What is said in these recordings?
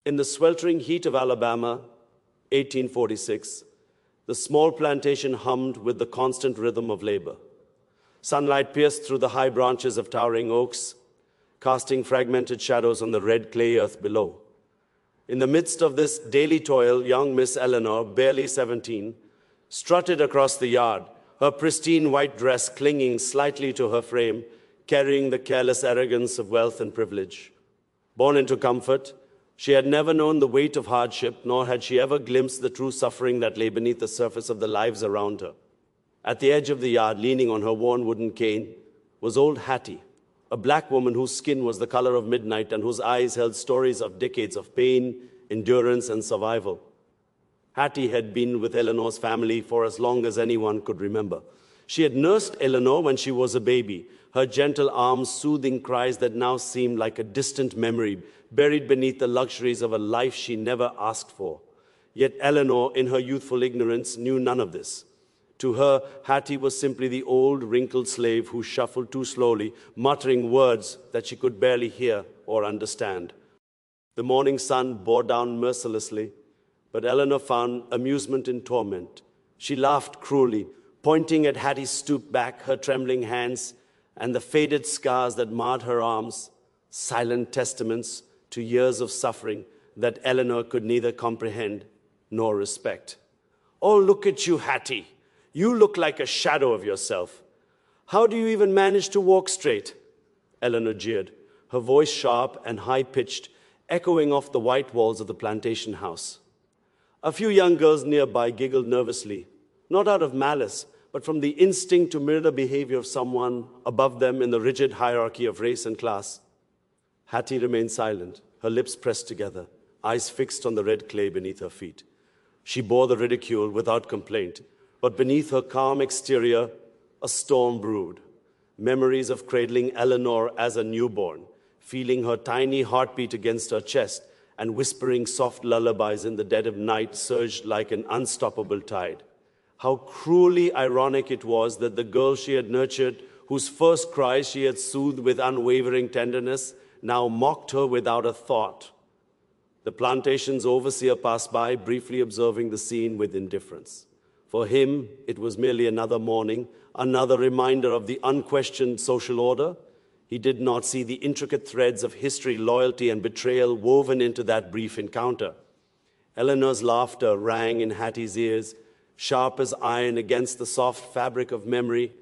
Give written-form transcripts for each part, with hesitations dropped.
In the sweltering heat of Alabama, 1846, the small plantation hummed with the constant rhythm of labor. Sunlight pierced through the high branches of towering oaks, casting fragmented shadows on the red clay earth below. In the midst of this daily toil, young Miss Eleanor, barely 17, strutted across the yard, her pristine white dress clinging slightly to her frame, carrying the careless arrogance of wealth and privilege. Born into comfort, she had never known the weight of hardship, nor had she ever glimpsed the true suffering that lay beneath the surface of the lives around her. At the edge of the yard, leaning on her worn wooden cane, was old Hattie, a black woman whose skin was the color of midnight and whose eyes held stories of decades of pain, endurance, and survival. Hattie had been with Eleanor's family for as long as anyone could remember. She had nursed Eleanor when she was a baby, her gentle arms soothing cries that now seemed like a distant memory, buried beneath the luxuries of a life she never asked for. Yet Eleanor, in her youthful ignorance, knew none of this. To her, Hattie was simply the old, wrinkled slave who shuffled too slowly, muttering words that she could barely hear or understand. The morning sun bore down mercilessly, but Eleanor found amusement in torment. She laughed cruelly, pointing at Hattie's stooped back, her trembling hands, and the faded scars that marred her arms, silent testaments to years of suffering that Eleanor could neither comprehend nor respect. "Oh, look at you, Hattie. You look like a shadow of yourself. How do you even manage to walk straight?" Eleanor jeered, her voice sharp and high-pitched, echoing off the white walls of the plantation house. A few young girls nearby giggled nervously, not out of malice, but from the instinct to mirror the behavior of someone above them in the rigid hierarchy of race and class. Hattie remained silent, her lips pressed together, eyes fixed on the red clay beneath her feet. She bore the ridicule without complaint, but beneath her calm exterior, a storm brewed. Memories of cradling Eleanor as a newborn, feeling her tiny heartbeat against her chest, and whispering soft lullabies in the dead of night surged like an unstoppable tide. How cruelly ironic it was that the girl she had nurtured, whose first cries she had soothed with unwavering tenderness, now mocked her without a thought. The plantation's overseer passed by, briefly observing the scene with indifference. For him, it was merely another morning, another reminder of the unquestioned social order. He did not see the intricate threads of history, loyalty, and betrayal woven into that brief encounter. Eleanor's laughter rang in Hattie's ears, sharp as iron against the soft fabric of memory,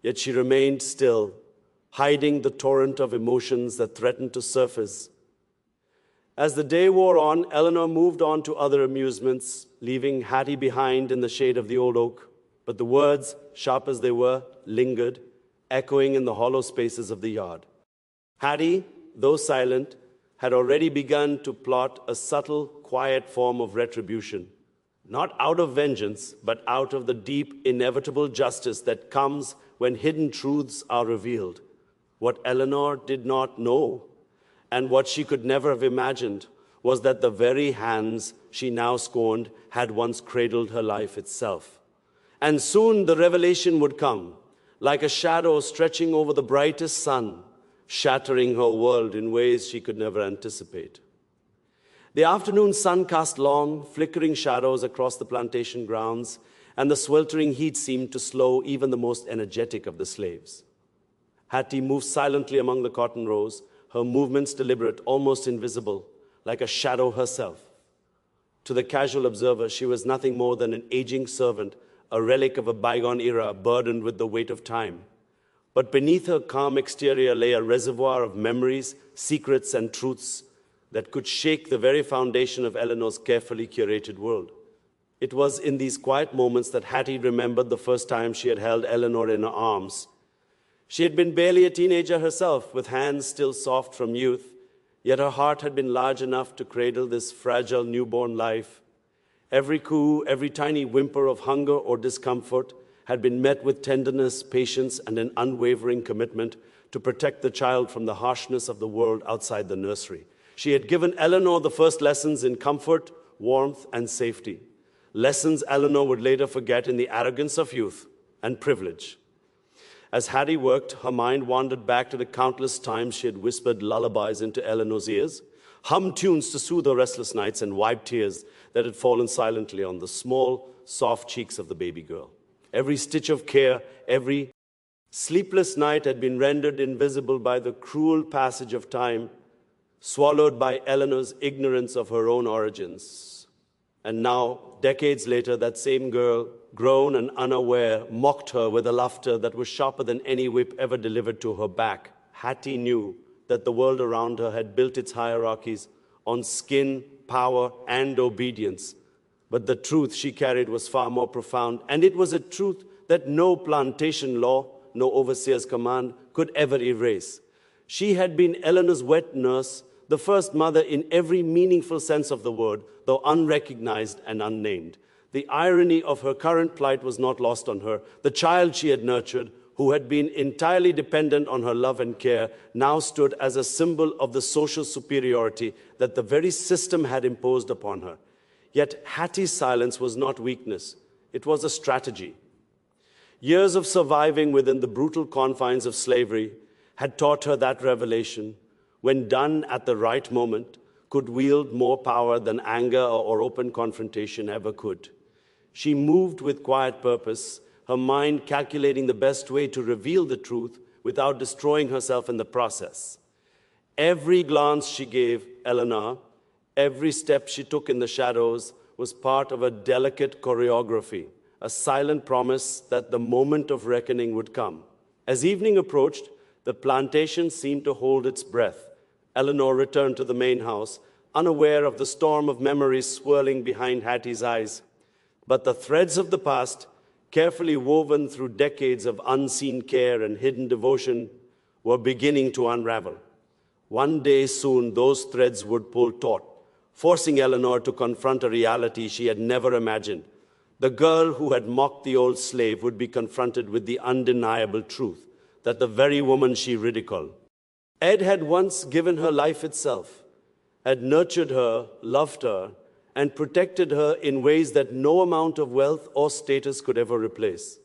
yet she remained still, hiding the torrent of emotions that threatened to surface. As the day wore on, Eleanor moved on to other amusements, leaving Hattie behind in the shade of the old oak. But the words, sharp as they were, lingered, echoing in the hollow spaces of the yard. Hattie, though silent, had already begun to plot a subtle, quiet form of retribution. Not out of vengeance, but out of the deep, inevitable justice that comes when hidden truths are revealed. What Eleanor did not know, and what she could never have imagined, was that the very hands she now scorned had once cradled her life itself. And soon the revelation would come, like a shadow stretching over the brightest sun, shattering her world in ways she could never anticipate. The afternoon sun cast long, flickering shadows across the plantation grounds, and the sweltering heat seemed to slow even the most energetic of the slaves. Hattie moved silently among the cotton rows, her movements deliberate, almost invisible, like a shadow herself. To the casual observer, she was nothing more than an aging servant, a relic of a bygone era burdened with the weight of time. But beneath her calm exterior lay a reservoir of memories, secrets, and truths that could shake the very foundation of Eleanor's carefully curated world. It was in these quiet moments that Hattie remembered the first time she had held Eleanor in her arms. She had been barely a teenager herself, with hands still soft from youth, yet her heart had been large enough to cradle this fragile newborn life. Every coo, every tiny whimper of hunger or discomfort had been met with tenderness, patience, and an unwavering commitment to protect the child from the harshness of the world outside the nursery. She had given Eleanor the first lessons in comfort, warmth, and safety. Lessons Eleanor would later forget in the arrogance of youth and privilege. As Hattie worked, her mind wandered back to the countless times she had whispered lullabies into Eleanor's ears, hummed tunes to soothe her restless nights, and wiped tears that had fallen silently on the small, soft cheeks of the baby girl. Every stitch of care, every sleepless night had been rendered invisible by the cruel passage of time, swallowed by Eleanor's ignorance of her own origins. And now, decades later, that same girl, grown and unaware, mocked her with a laughter that was sharper than any whip ever delivered to her back. Hattie knew that the world around her had built its hierarchies on skin, power, and obedience. But the truth she carried was far more profound, and it was a truth that no plantation law, no overseer's command could ever erase. She had been Eleanor's wet nurse, the first mother in every meaningful sense of the word, though unrecognized and unnamed. The irony of her current plight was not lost on her. The child she had nurtured, who had been entirely dependent on her love and care, now stood as a symbol of the social superiority that the very system had imposed upon her. Yet Hattie's silence was not weakness. It was a strategy. Years of surviving within the brutal confines of slavery had taught her that revelation, when done at the right moment, could wield more power than anger or open confrontation ever could. She moved with quiet purpose, her mind calculating the best way to reveal the truth without destroying herself in the process. Every glance she gave Eleanor, every step she took in the shadows was part of a delicate choreography, a silent promise that the moment of reckoning would come. As evening approached, the plantation seemed to hold its breath. Eleanor returned to the main house, unaware of the storm of memories swirling behind Hattie's eyes. But the threads of the past, carefully woven through decades of unseen care and hidden devotion, were beginning to unravel. One day soon, those threads would pull taut, forcing Eleanor to confront a reality she had never imagined. The girl who had mocked the old slave would be confronted with the undeniable truth that the very woman she ridiculed, Ed had once given her life itself, had nurtured her, loved her, and protected her in ways that no amount of wealth or status could ever replace.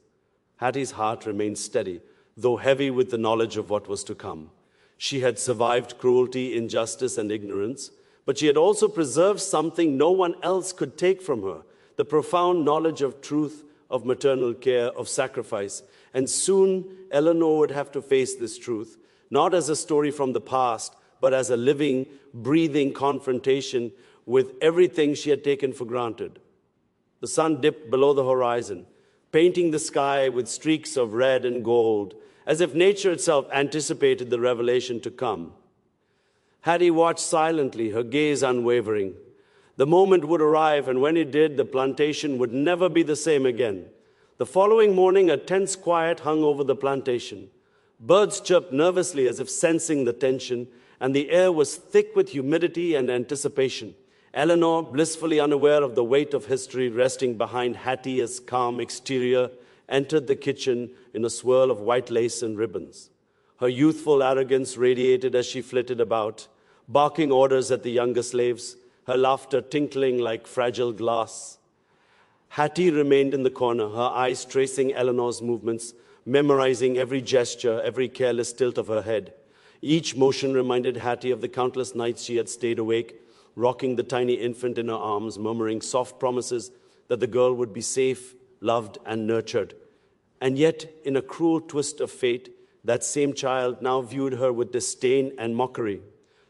Hattie's heart remained steady, though heavy with the knowledge of what was to come. She had survived cruelty, injustice, and ignorance, but she had also preserved something no one else could take from her, the profound knowledge of truth, of maternal care, of sacrifice. And soon, Eleanor would have to face this truth, not as a story from the past, but as a living, breathing confrontation with everything she had taken for granted. The sun dipped below the horizon, painting the sky with streaks of red and gold, as if nature itself anticipated the revelation to come. Hattie watched silently, her gaze unwavering. The moment would arrive, and when it did, the plantation would never be the same again. The following morning, a tense quiet hung over the plantation. Birds chirped nervously as if sensing the tension, and the air was thick with humidity and anticipation. Eleanor, blissfully unaware of the weight of history resting behind Hattie's calm exterior, entered the kitchen in a swirl of white lace and ribbons. Her youthful arrogance radiated as she flitted about, barking orders at the younger slaves, her laughter tinkling like fragile glass. Hattie remained in the corner, her eyes tracing Eleanor's movements, memorizing every gesture, every careless tilt of her head. Each motion reminded Hattie of the countless nights she had stayed awake, rocking the tiny infant in her arms, murmuring soft promises that the girl would be safe, loved, and nurtured. And yet, in a cruel twist of fate, that same child now viewed her with disdain and mockery.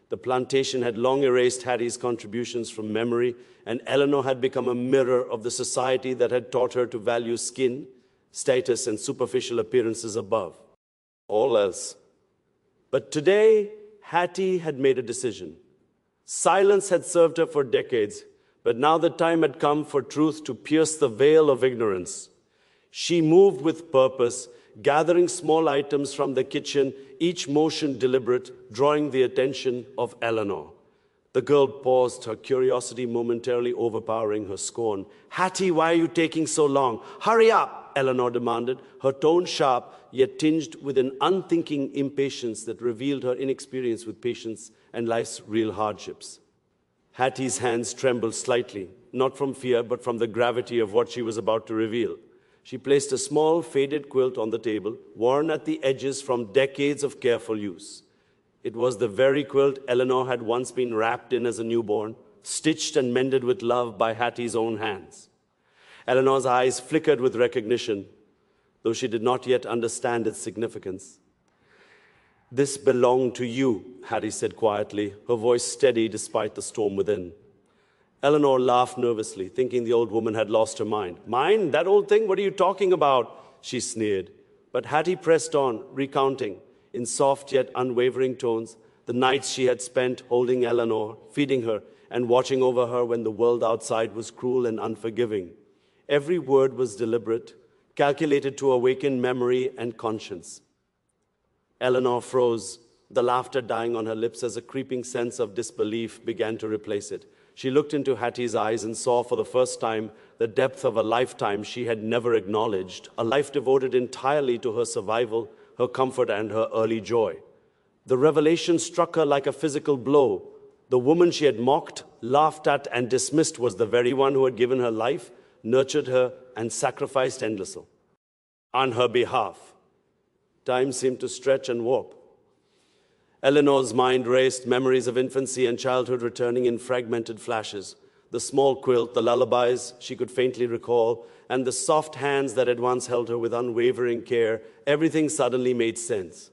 The plantation had long erased Hattie's contributions from memory, and Eleanor had become a mirror of the society that had taught her to value skin, status, and superficial appearances above all else. But today, Hattie had made a decision. Silence had served her for decades, but now the time had come for truth to pierce the veil of ignorance. She moved with purpose, gathering small items from the kitchen, each motion deliberate, drawing the attention of Eleanor. The girl paused, her curiosity momentarily overpowering her scorn. "Hattie, why are you taking so long? Hurry up!" Eleanor demanded, her tone sharp, yet tinged with an unthinking impatience that revealed her inexperience with patience and life's real hardships. Hattie's hands trembled slightly, not from fear, but from the gravity of what she was about to reveal. She placed a small, faded quilt on the table, worn at the edges from decades of careful use. It was the very quilt Eleanor had once been wrapped in as a newborn, stitched and mended with love by Hattie's own hands. Eleanor's eyes flickered with recognition, though she did not yet understand its significance. "This belonged to you," Hattie said quietly, her voice steady despite the storm within. Eleanor laughed nervously, thinking the old woman had lost her mind. "Mine? That old thing? What are you talking about?" she sneered. But Hattie pressed on, recounting, in soft yet unwavering tones, the nights she had spent holding Eleanor, feeding her, and watching over her when the world outside was cruel and unforgiving. Every word was deliberate, calculated to awaken memory and conscience. Eleanor froze, the laughter dying on her lips as a creeping sense of disbelief began to replace it. She looked into Hattie's eyes and saw for the first time the depth of a lifetime she had never acknowledged, a life devoted entirely to her survival, her comfort, and her early joy. The revelation struck her like a physical blow. The woman she had mocked, laughed at, and dismissed was the very one who had given her life, nurtured her, and sacrificed endlessly on her behalf. Time seemed to stretch and warp. Eleanor's mind raced, memories of infancy and childhood returning in fragmented flashes. The small quilt, the lullabies she could faintly recall, and the soft hands that had once held her with unwavering care, everything suddenly made sense.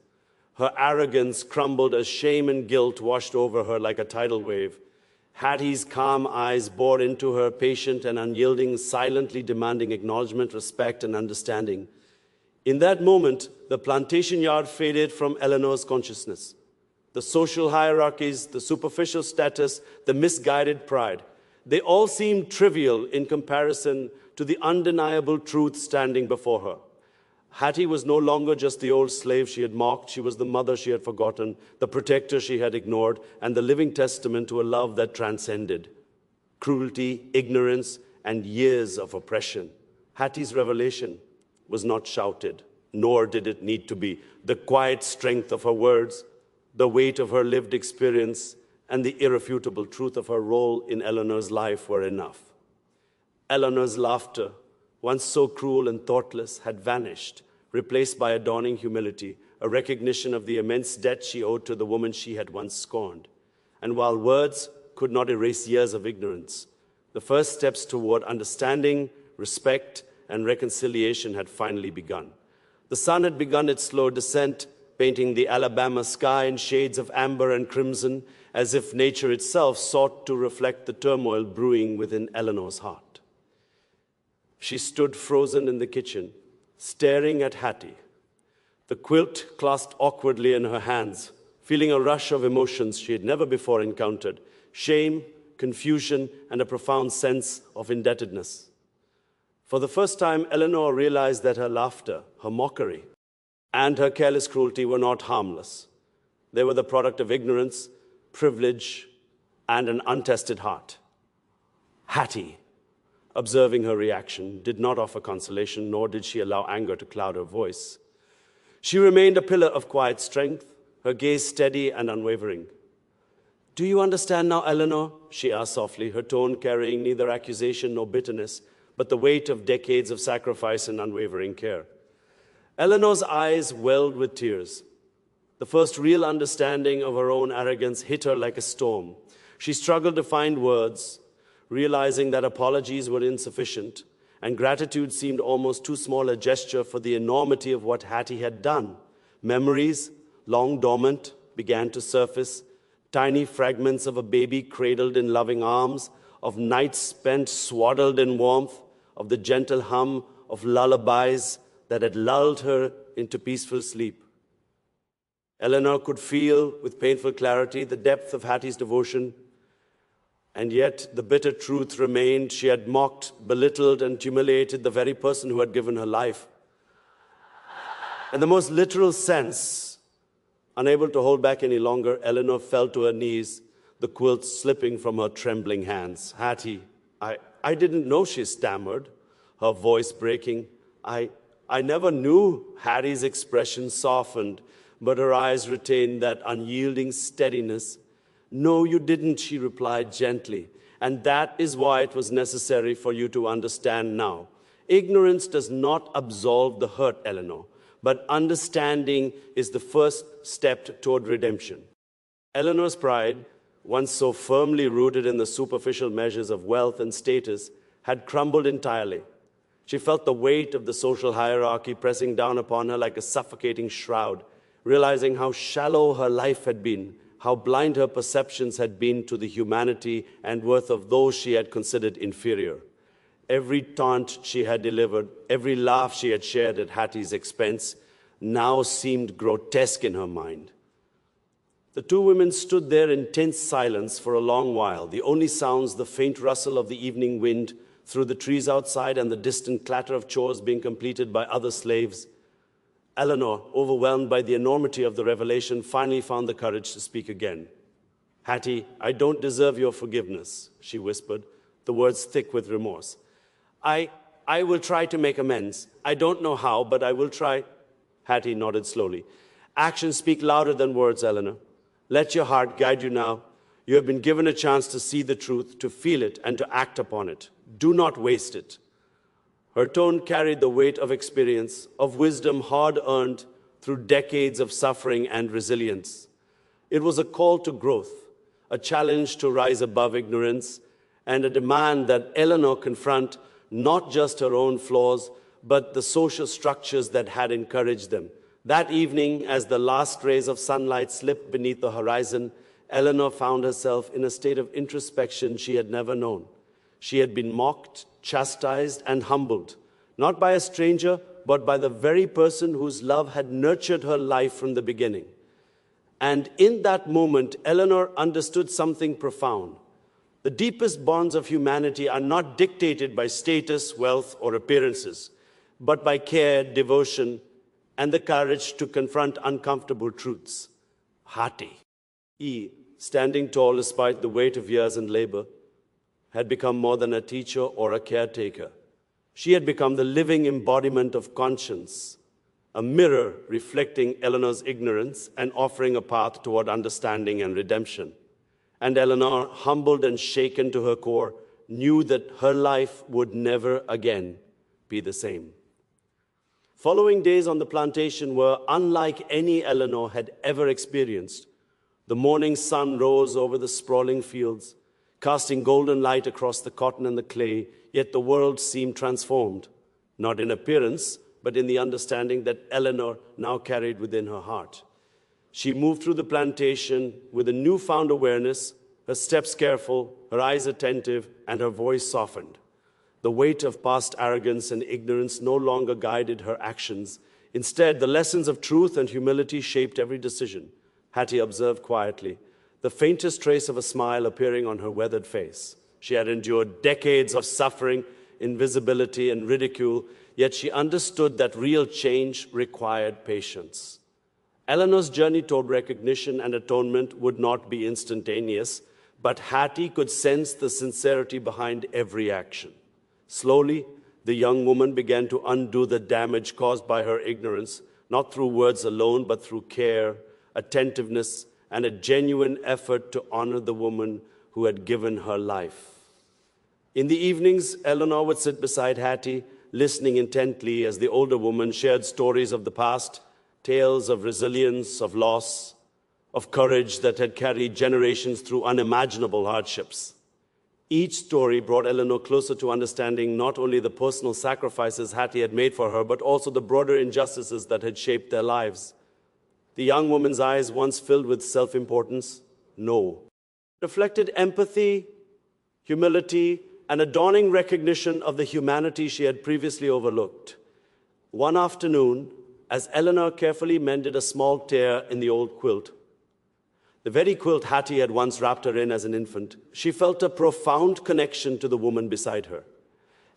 Her arrogance crumbled as shame and guilt washed over her like a tidal wave. Hattie's calm eyes bored into her, patient and unyielding, silently demanding acknowledgement, respect, and understanding. In that moment, the plantation yard faded from Eleanor's consciousness. The social hierarchies, the superficial status, the misguided pride, they all seemed trivial in comparison to the undeniable truth standing before her. Hattie was no longer just the old slave she had mocked. She was the mother she had forgotten, the protector she had ignored, and the living testament to a love that transcended cruelty, ignorance, and years of oppression. Hattie's revelation was not shouted, nor did it need to be. The quiet strength of her words, the weight of her lived experience, and the irrefutable truth of her role in Eleanor's life were enough. Eleanor's laughter, once so cruel and thoughtless, had vanished, replaced by a dawning humility, a recognition of the immense debt she owed to the woman she had once scorned. And while words could not erase years of ignorance, the first steps toward understanding, respect, and reconciliation had finally begun. The sun had begun its slow descent, painting the Alabama sky in shades of amber and crimson, as if nature itself sought to reflect the turmoil brewing within Eleanor's heart. She stood frozen in the kitchen, staring at Hattie, the quilt clasped awkwardly in her hands, feeling a rush of emotions she had never before encountered: shame, confusion, and a profound sense of indebtedness. For the first time, Eleanor realized that her laughter, her mockery, and her careless cruelty were not harmless. They were the product of ignorance, privilege, and an untested heart. Hattie, observing her reaction, did not offer consolation, nor did she allow anger to cloud her voice. She remained a pillar of quiet strength, her gaze steady and unwavering. "Do you understand now, Eleanor?" she asked softly, her tone carrying neither accusation nor bitterness, but the weight of decades of sacrifice and unwavering care. Eleanor's eyes welled with tears. The first real understanding of her own arrogance hit her like a storm. She struggled to find words, realizing that apologies were insufficient, and gratitude seemed almost too small a gesture for the enormity of what Hattie had done. Memories, long dormant, began to surface, tiny fragments of a baby cradled in loving arms, of nights spent swaddled in warmth, of the gentle hum of lullabies that had lulled her into peaceful sleep. Eleanor could feel with painful clarity the depth of Hattie's devotion, and yet the bitter truth remained. She had mocked, belittled, and humiliated the very person who had given her life. In the most literal sense, unable to hold back any longer, Eleanor fell to her knees, the quilt slipping from her trembling hands. "Hattie, I didn't know," she stammered, her voice breaking. I never knew." Hattie's expression softened, but her eyes retained that unyielding steadiness. "No, you didn't," she replied gently, "and that is why it was necessary for you to understand now. Ignorance does not absolve the hurt, Eleanor, but understanding is the first step toward redemption." Eleanor's pride, once so firmly rooted in the superficial measures of wealth and status, had crumbled entirely. She felt the weight of the social hierarchy pressing down upon her like a suffocating shroud, realizing how shallow her life had been, how blind her perceptions had been to the humanity and worth of those she had considered inferior. Every taunt she had delivered, every laugh she had shared at Hattie's expense, now seemed grotesque in her mind. The two women stood there in tense silence for a long while, the only sounds the faint rustle of the evening wind through the trees outside and the distant clatter of chores being completed by other slaves. Eleanor, overwhelmed by the enormity of the revelation, finally found the courage to speak again. "Hattie, I don't deserve your forgiveness," she whispered, the words thick with remorse. I will try to make amends. I don't know how, but I will try." Hattie nodded slowly. "Actions speak louder than words, Eleanor. Let your heart guide you now. You have been given a chance to see the truth, to feel it, and to act upon it. Do not waste it." Her tone carried the weight of experience, of wisdom hard-earned through decades of suffering and resilience. It was a call to growth, a challenge to rise above ignorance, and a demand that Eleanor confront not just her own flaws, but the social structures that had encouraged them. That evening, as the last rays of sunlight slipped beneath the horizon, Eleanor found herself in a state of introspection she had never known. She had been mocked, chastised, and humbled, not by a stranger, but by the very person whose love had nurtured her life from the beginning. And in that moment, Eleanor understood something profound. The deepest bonds of humanity are not dictated by status, wealth, or appearances, but by care, devotion, and the courage to confront uncomfortable truths. Hattie, standing tall despite the weight of years and labor, had become more than a teacher or a caretaker. She had become the living embodiment of conscience, a mirror reflecting Eleanor's ignorance and offering a path toward understanding and redemption. And Eleanor, humbled and shaken to her core, knew that her life would never again be the same. Following days on the plantation were unlike any Eleanor had ever experienced. The morning sun rose over the sprawling fields, casting golden light across the cotton and the clay, yet the world seemed transformed, not in appearance, but in the understanding that Eleanor now carried within her heart. She moved through the plantation with a newfound awareness, her steps careful, her eyes attentive, and her voice softened. The weight of past arrogance and ignorance no longer guided her actions. Instead, the lessons of truth and humility shaped every decision. Hattie observed quietly, the faintest trace of a smile appearing on her weathered face. She had endured decades of suffering, invisibility, and ridicule, yet she understood that real change required patience. Eleanor's journey toward recognition and atonement would not be instantaneous, but Hattie could sense the sincerity behind every action. Slowly, the young woman began to undo the damage caused by her ignorance, not through words alone, but through care, attentiveness, and a genuine effort to honor the woman who had given her life. In the evenings, Eleanor would sit beside Hattie, listening intently as the older woman shared stories of the past, tales of resilience, of loss, of courage that had carried generations through unimaginable hardships. Each story brought Eleanor closer to understanding not only the personal sacrifices Hattie had made for her, but also the broader injustices that had shaped their lives. The young woman's eyes, once filled with self-importance, reflected empathy, humility, and a dawning recognition of the humanity she had previously overlooked. One afternoon, as Eleanor carefully mended a small tear in the old quilt, the very quilt Hattie had once wrapped her in as an infant, she felt a profound connection to the woman beside her.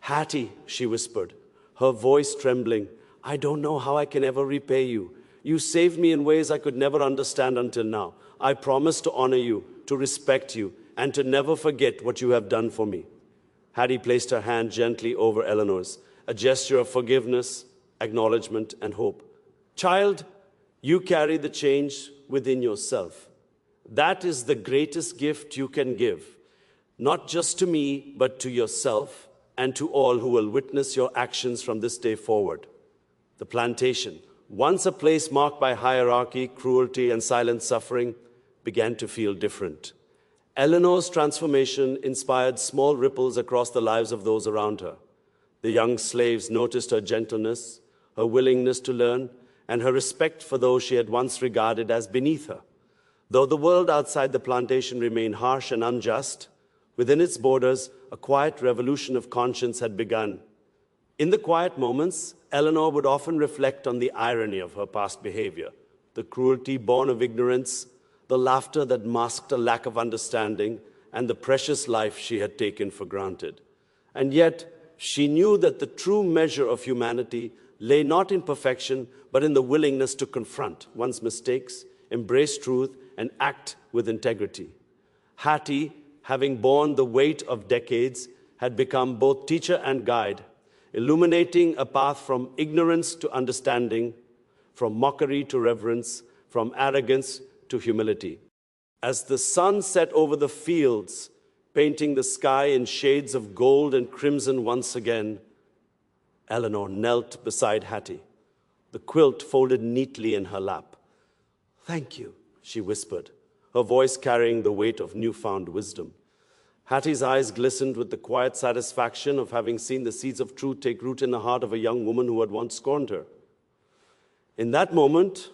"Hattie," she whispered, her voice trembling, "I don't know how I can ever repay you. You saved me in ways I could never understand until now. I promise to honor you, to respect you, and to never forget what you have done for me." Hattie placed her hand gently over Eleanor's, a gesture of forgiveness, acknowledgement, and hope. "Child, you carry the change within yourself. That is the greatest gift you can give, not just to me, but to yourself and to all who will witness your actions from this day forward." The plantation, once a place marked by hierarchy, cruelty, and silent suffering, began to feel different. Eleanor's transformation inspired small ripples across the lives of those around her. The young slaves noticed her gentleness, her willingness to learn, and her respect for those she had once regarded as beneath her. Though the world outside the plantation remained harsh and unjust, within its borders, a quiet revolution of conscience had begun. In the quiet moments, Eleanor would often reflect on the irony of her past behavior, the cruelty born of ignorance, the laughter that masked a lack of understanding, and the precious life she had taken for granted. And yet, she knew that the true measure of humanity lay not in perfection, but in the willingness to confront one's mistakes, embrace truth, and act with integrity. Hattie, having borne the weight of decades, had become both teacher and guide, illuminating a path from ignorance to understanding, from mockery to reverence, from arrogance to humility. As the sun set over the fields, painting the sky in shades of gold and crimson once again, Eleanor knelt beside Hattie, the quilt folded neatly in her lap. "Thank you," she whispered, her voice carrying the weight of newfound wisdom. Hattie's eyes glistened with the quiet satisfaction of having seen the seeds of truth take root in the heart of a young woman who had once scorned her. In that moment,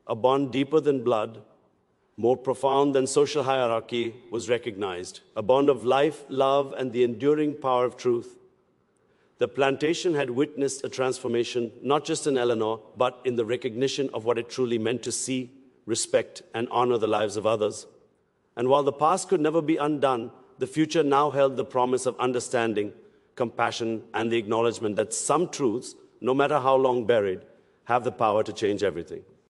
a bond deeper than blood, more profound than social hierarchy, was recognized, a bond of life, love, and the enduring power of truth. The plantation had witnessed a transformation, not just in Eleanor, but in the recognition of what it truly meant to see, respect, and honor the lives of others. And while the past could never be undone, the future now held the promise of understanding, compassion, and the acknowledgement that some truths, no matter how long buried, have the power to change everything.